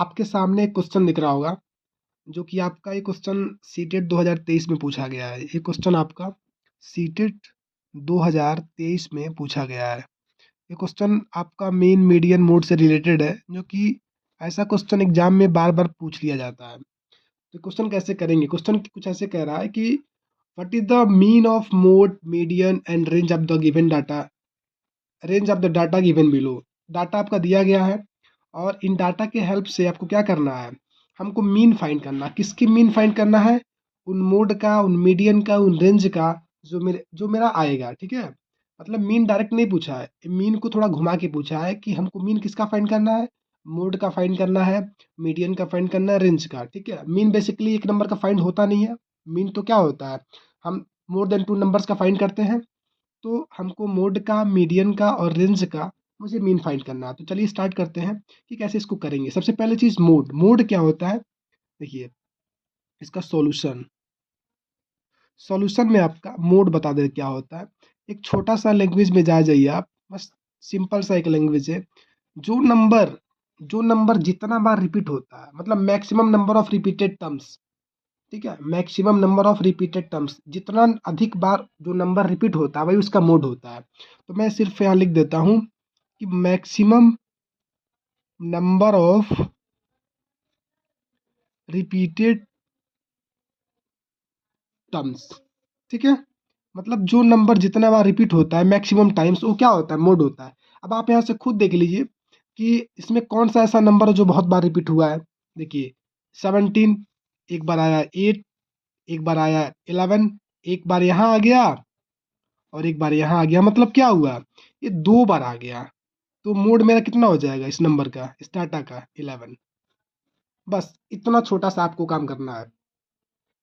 आपके सामने एक क्वेश्चन दिख रहा होगा, जो कि आपका ये क्वेश्चन सीटेट 2023 में पूछा गया है। ये क्वेश्चन आपका सीटेट 2023 में पूछा गया है। ये क्वेश्चन आपका मेन मीडियन मोड से रिलेटेड है, जो कि ऐसा क्वेश्चन एग्जाम में बार बार पूछ लिया जाता है। तो क्वेश्चन कैसे करेंगे? क्वेश्चन कुछ ऐसे कह रहा है कि what is the mean of mode, median and range of the given data, range of the data given below. Data आपका दिया गया है और इन डाटा के हेल्प से आपको क्या करना है, हमको मीन फाइंड करना है। किसकी मीन फाइंड करना है? उन मोड का, उन मीडियन का, उन रेंज का जो मेरा आएगा। ठीक है, मतलब मीन डायरेक्ट नहीं पूछा है, मीन को थोड़ा घुमा के पूछा है कि हमको मीन किसका फाइंड करना है, मोड का फाइंड करना है, मीडियन का फाइंड करना है, रेंज का। ठीक है, मीन बेसिकली एक नंबर का फाइंड होता नहीं है। मीन तो क्या होता है, हम मोर देन 2 नंबर्स का फाइंड करते हैं। तो हमको मोड का, मीडियन का और रेंज का मुझे मीन फाइंड करना है। तो चलिए स्टार्ट करते हैं कि कैसे इसको करेंगे। सबसे पहले चीज़ मोड। मोड क्या होता है? देखिए, इसका सॉल्यूशन, सॉल्यूशन में आपका मोड बता दे क्या होता है। एक छोटा सा लैंग्वेज में जाइए आप, बस सिंपल सा एक लैंग्वेज है। जो नंबर जितना बार रिपीट होता है, मतलब maximum number of repeated terms. ठीक है, maximum number of repeated terms, जितना अधिक बार जो नंबर रिपीट होता है वही उसका मोड होता है। तो मैं सिर्फ यहाँ लिख देता हूँ कि maximum number of repeated terms. ठीक है, मतलब जो नंबर जितना बार रिपीट होता है मैक्सिमम टाइम्स, वो क्या होता है, मोड होता है। अब आप यहाँ से खुद देख लीजिए कि इसमें कौन सा ऐसा नंबर है जो बहुत बार रिपीट हुआ है। देखिए, 17 एक बार आया, 8 एक बार आया, 11 एक बार यहाँ आ गया और एक बार यहाँ आ गया। मतलब क्या हुआ, ये 2 बार आ गया। तो मोड मेरा कितना हो जाएगा इस नंबर का, इस डाटा का? 11। बस इतना छोटा सा आपको काम करना है।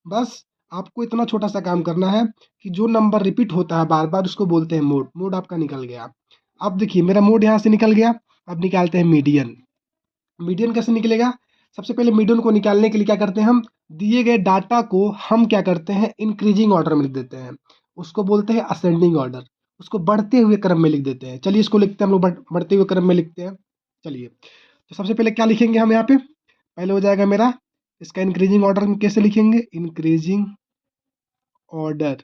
बस आपको इतना छोटा सा काम करना है कि जो नंबर रिपीट होता है बार बार उसको बोलते हैं मोड। मोड आपका निकल गया। अब देखिए, मेरा मोड यहाँ से निकल गया। अब निकालते हैं मीडियन। मीडियन कैसे निकलेगा? सबसे पहले मीडियन को निकालने के लिए क्या करते हैं, हम दिए गए डाटा को हम क्या करते हैं, इंक्रीजिंग ऑर्डर में लिख देते हैं। उसको बोलते हैं असेंडिंग ऑर्डर। उसको बढ़ते हुए क्रम में लिख देते हैं। चलिए इसको लिखते हैं हम लोग, बढ़ते हुए क्रम में लिखते हैं। चलिए, तो सबसे पहले क्या लिखेंगे हम यहाँ पे? पहले हो जाएगा मेरा, इसका इंक्रीजिंग ऑर्डर में कैसे लिखेंगे, इंक्रीजिंग ऑर्डर।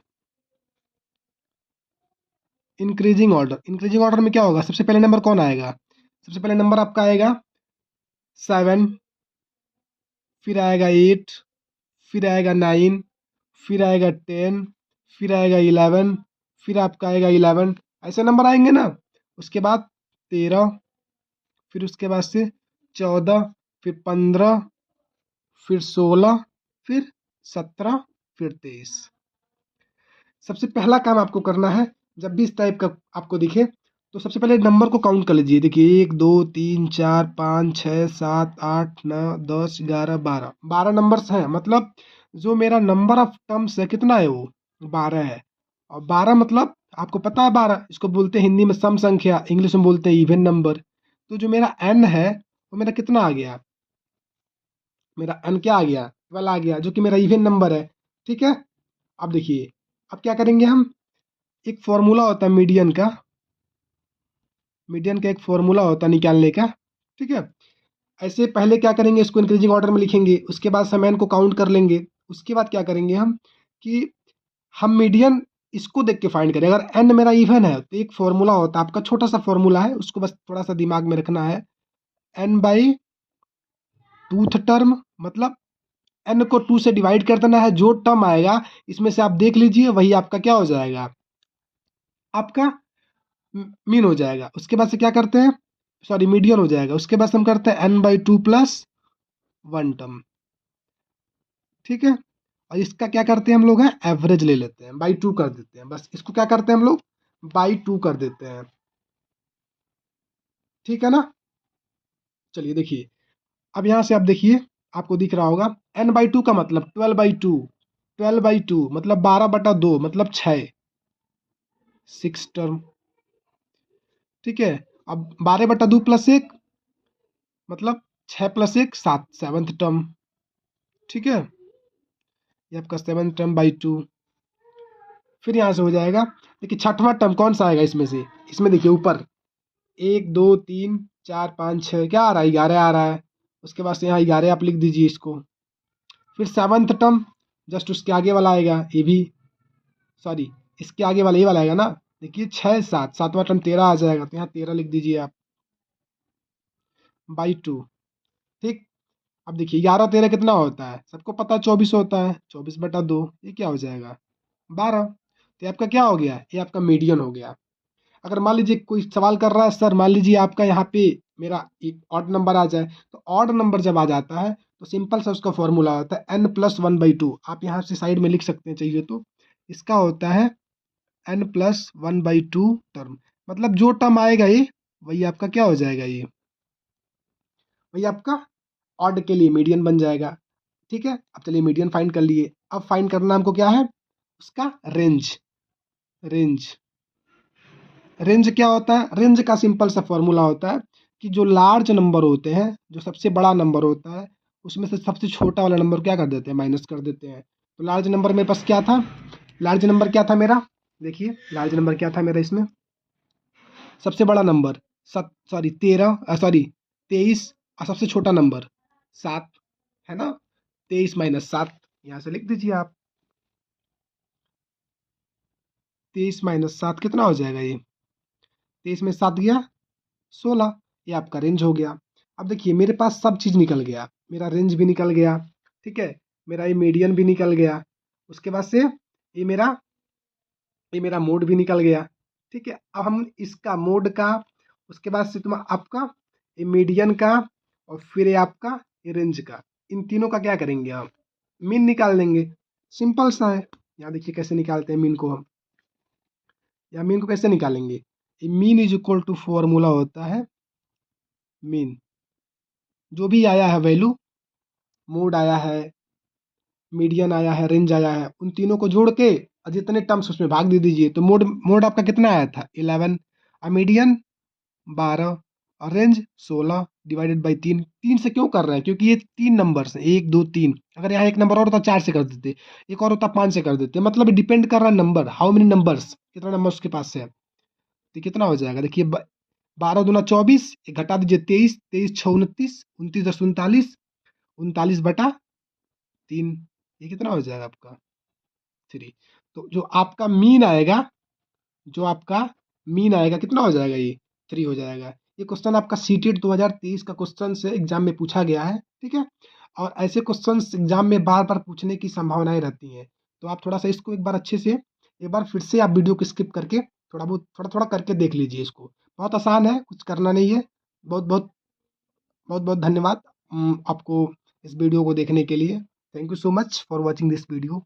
इंक्रीजिंग ऑर्डर में क्या होगा, सबसे पहले नंबर कौन आएगा? सबसे पहले नंबर आपका आएगा 7, फिर आएगा 8, फिर आएगा 9, फिर आएगा 10, फिर आएगा 11, फिर आपका आएगा 11। ऐसे नंबर आएंगे ना। उसके बाद 13, फिर उसके बाद से 14, फिर 15, फिर 16, फिर 17, फिर 23। सबसे पहला काम आपको करना है, जब भी इस टाइप का आपको दिखे तो सबसे पहले नंबर को काउंट कर लीजिए। देखिए, 1 2 3 4 5 6 7 8 9 10 11 12, 12 नंबर्स हैं। मतलब जो मेरा नंबर ऑफ टर्म्स है कितना है, वो 12 है। और 12 मतलब आपको पता है, 12 इसको बोलते हैं हिंदी में सम संख्या, इंग्लिश में बोलते हैं इवन नंबर। तो जो मेरा एन है वो मेरा कितना आ गया, मेरा एन क्या आ गया, 12 आ गया, जो कि मेरा इवन नंबर है। ठीक है, अब देखिए, अब क्या करेंगे हम, एक फॉर्मूला होता है मीडियन का। मीडियन का एक फॉर्मूला होता है निकालने का। ठीक है, ऐसे पहले क्या करेंगे, इसको इंक्रीजिंग ऑर्डर में लिखेंगे। उसके बाद समान को काउंट कर लेंगे। उसके बाद क्या करेंगे हम कि हम मीडियन इसको देख के फाइंड करें। अगर एन मेरा इवन है तो एक फॉर्मूला होता है आपका, छोटा सा फॉर्मूला है, उसको बस थोड़ा सा दिमाग में रखना है। एन बाई टूथ टर्म, मतलब एन को 2 से डिवाइड कर देना है। जो टर्म आएगा इसमें से आप देख लीजिए, वही आपका क्या हो जाएगा, आपका मीन हो जाएगा। उसके बाद से क्या करते हैं, सॉरी मीडियन हो जाएगा। उसके बाद से हम करते हैं n/2 प्लस 1 टर्म। ठीक है, और इसका क्या करते हैं हम लोग, है एवरेज ले लेते हैं, बाई 2 कर देते हैं। बस इसको क्या करते हैं हम लोग, बाई 2 कर देते हैं। ठीक है ना। चलिए देखिए, अब यहाँ से आप देखिए, आपको दिख रहा होगा n/2 का मतलब 12/2। 12/2 मतलब 12/2, मतलब 6 टर्म। ठीक है, अब 12/2 प्लस 1 मतलब 6 प्लस 1 7, 7th टर्म। ठीक है, ये आपका 7th टर्म बाई 2। फिर यहाँ से हो जाएगा, देखिए छठवां टर्म कौन सा आएगा इसमें से, इसमें देखिए ऊपर 1 2 3 4 5 6 क्या आ रहा है, 11 आ रहा है। उसके बाद से यहाँ 11 आप लिख दीजिए इसको। फिर 7th टर्म जस्ट उसके आगे वाला आएगा, ये भी सॉरी इसके आगे वाला ये वाला आएगा ना। देखिए 6 7, 7वां टर्म 13 आ जाएगा, तो यहाँ 13 लिख दीजिए आप बाई 2। ठीक, अब देखिए 11 13 कितना होता है, सबको पता है 24 होता है, 24/2 ये क्या हो जाएगा 12। तो ये आपका क्या हो गया, ये आपका मीडियन हो गया। अगर मान लीजिए कोई सवाल कर रहा है, सर मान लीजिए आपका यहाँ पे मेरा एक ऑड नंबर आ जाए, तो ऑड नंबर जब आ जाता है तो सिंपल सा उसका फॉर्मूला होता है n+1/2। आप यहाँ से साइड में लिख सकते हैं चाहिए तो, इसका होता है n+1/2 टर्म। मतलब जो टर्म आएगा ये वही आपका क्या हो जाएगा, ये वही आपका ऑड के लिए मीडियन बन जाएगा। ठीक है, अब चलिए मीडियन फाइंड कर लिए। अब फाइंड करना हमको क्या है, उसका रेंज। रेंज रेंज क्या होता है, रेंज का सिंपल सा फॉर्मूला होता है कि जो लार्ज नंबर होते हैं, जो सबसे बड़ा नंबर होता है, उसमें से सबसे छोटा वाला नंबर क्या कर देते हैं, माइनस कर देते हैं। तो लार्ज नंबर मेरे पास क्या था, लार्ज नंबर क्या था मेरा, देखिए लार्ज नंबर क्या था मेरा इसमें, सबसे बड़ा नंबर 23 और सबसे छोटा नंबर 7 है ना। 23 - 7 यहाँ से लिख दीजिए आप, 23 - 7 कितना हो जाएगा, ये 23 में 7 गया 16, ये आपका रेंज हो गया। अब देखिए मेरे पास सब चीज़ निकल गया, मेरा रेंज भी निकल गया, ठीक है, मेरा ये मीडियन भी निकल गया, उसके बाद से ये मेरा मोड भी निकल गया। ठीक है, अब हम इसका मोड का, उसके बाद से तुम आपका ये मीडियन का, और फिर ये आपका ये रेंज का, इन तीनों का क्या करेंगे हम, मीन निकाल लेंगे। सिंपल सा है, यहाँ देखिए कैसे निकालते हैं मीन को हम, या मीन को कैसे निकालेंगे, ये mean is equal to formula होता है मीन, जो भी आया है वैल्यू, मोड आया है, मीडियन आया है, रेंज आया है, उन तीनों को जोड़ के और जितने टर्म्स उसमें भाग दे दीजिए। तो मोड मोड आपका कितना आया था 11, और मीडियन 12, और रेंज 16 डिवाइडेड बाई 3। 3 से क्यों कर रहे हैं, क्योंकि ये 3 नंबर्स हैं, 1 2 3। अगर यहाँ एक नंबर और होता 4 से कर देते, एक और होता 5 से कर देते। मतलब डिपेंड कर रहा है नंबर, हाउ मेनी नंबर्स, कितना नंबर उसके पास है। तो कितना हो जाएगा, देखिए 12 दूना 24, एक घटा दीजिए 23, 23 6 29, 29 10 39, 39/3, ये कितना हो जाएगा आपका 3। तो जो आपका मीन आएगा, जो आपका मीन आएगा कितना हो जाएगा, ये 3 हो जाएगा। ये क्वेश्चन आपका सीटेट 2023 का क्वेश्चन से एग्जाम में पूछा गया है, ठीक है। और ऐसे क्वेश्चन एग्जाम में बार बार पूछने की संभावनाएं रहती हैं। तो आप थोड़ा सा इसको एक बार अच्छे से, एक बार फिर से आप वीडियो को स्किप करके थोड़ा थोड़ा करके देख लीजिए इसको। बहुत आसान है, कुछ करना नहीं है। बहुत बहुत बहुत बहुत धन्यवाद आपको इस वीडियो को देखने के लिए। Thank you so much for watching this video.